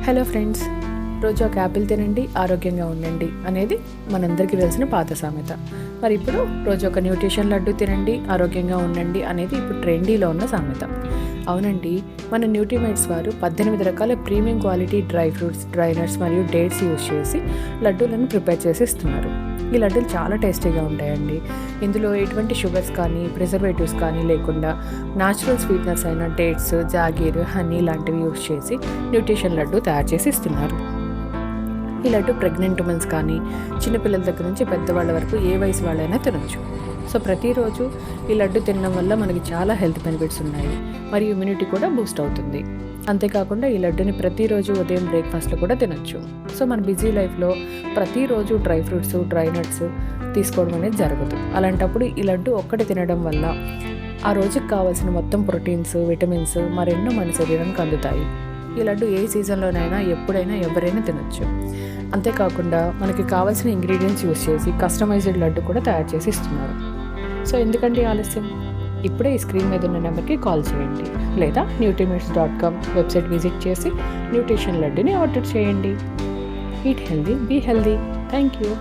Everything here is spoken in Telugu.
హలో ఫ్రెండ్స్, రోజు ఒక యాపిల్ తినండి ఆరోగ్యంగా ఉండండి అనేది మనందరికీ తెలిసిన పాత సామెత. మరి ఇప్పుడు రోజు ఒక న్యూట్రిషన్ లడ్డు తినండి ఆరోగ్యంగా ఉండండి అనేది ఇప్పుడు ట్రెండీలో ఉన్న సామెత. అవునండి, మన న్యూట్రిమైట్స్ వారు 18 రకాల premium quality dry fruits, dry nuts మరియు డేట్స్ యూజ్ చేసి లడ్డూలను ప్రిపేర్ చేసి ఇస్తున్నారు. ఈ లడ్డూలు చాలా టేస్టీగా ఉంటాయండి. ఇందులో ఎటువంటి షుగర్స్ కానీ ప్రిజర్వేటివ్స్ కానీ లేకుండా న్యాచురల్ స్వీట్నర్స్ అయిన డేట్స్, జాగీర్, హనీ లాంటివి యూజ్ చేసి న్యూట్రిషన్ లడ్డు తయారు చేసి ఇస్తున్నారు. ఈ లడ్డు ప్రెగ్నెంట్ ఉమెన్స్ కానీ చిన్నపిల్లల దగ్గర నుంచి పెద్దవాళ్ళ వరకు ఏ వయసు వాళ్ళైనా తినొచ్చు. సో ప్రతిరోజు ఈ లడ్డు తినడం వల్ల మనకి చాలా హెల్త్ బెనిఫిట్స్ ఉన్నాయి మరియు ఇమ్యూనిటీ కూడా బూస్ట్ అవుతుంది. అంతేకాకుండా ఈ లడ్డుని ప్రతిరోజు ఉదయం బ్రేక్ఫాస్ట్లో కూడా తినొచ్చు. సో మన బిజీ లైఫ్లో ప్రతిరోజు డ్రై ఫ్రూట్స్, డ్రై నట్స్ తీసుకోవడం అనేది జరగదు. అలాంటప్పుడు ఈ లడ్డు ఒక్కటి తినడం వల్ల ఆ రోజుకి కావాల్సిన మొత్తం ప్రోటీన్స్, విటమిన్స్ మరెన్నో మన శరీరానికి అందుతాయి. ఈ లడ్డు ఏ సీజన్లోనైనా ఎప్పుడైనా ఎవరైనా తినొచ్చు. అంతేకాకుండా మనకి కావాల్సిన ఇంగ్రీడియంట్స్ యూస్ చేసి కస్టమైజ్డ్ లడ్డు కూడా తయారు చేసి ఇస్తున్నారు. సో ఎందుకంటే ఆలస్యం, ఇప్పుడే ఈ స్క్రీన్ మీద ఉన్న నెంబర్కి కాల్ చేయండి లేదా nutrimates.com వెబ్సైట్ విజిట్ చేసి న్యూట్రిషన్ లడ్డుని ఆర్డర్ చేయండి. Eat healthy, be healthy. Thank you.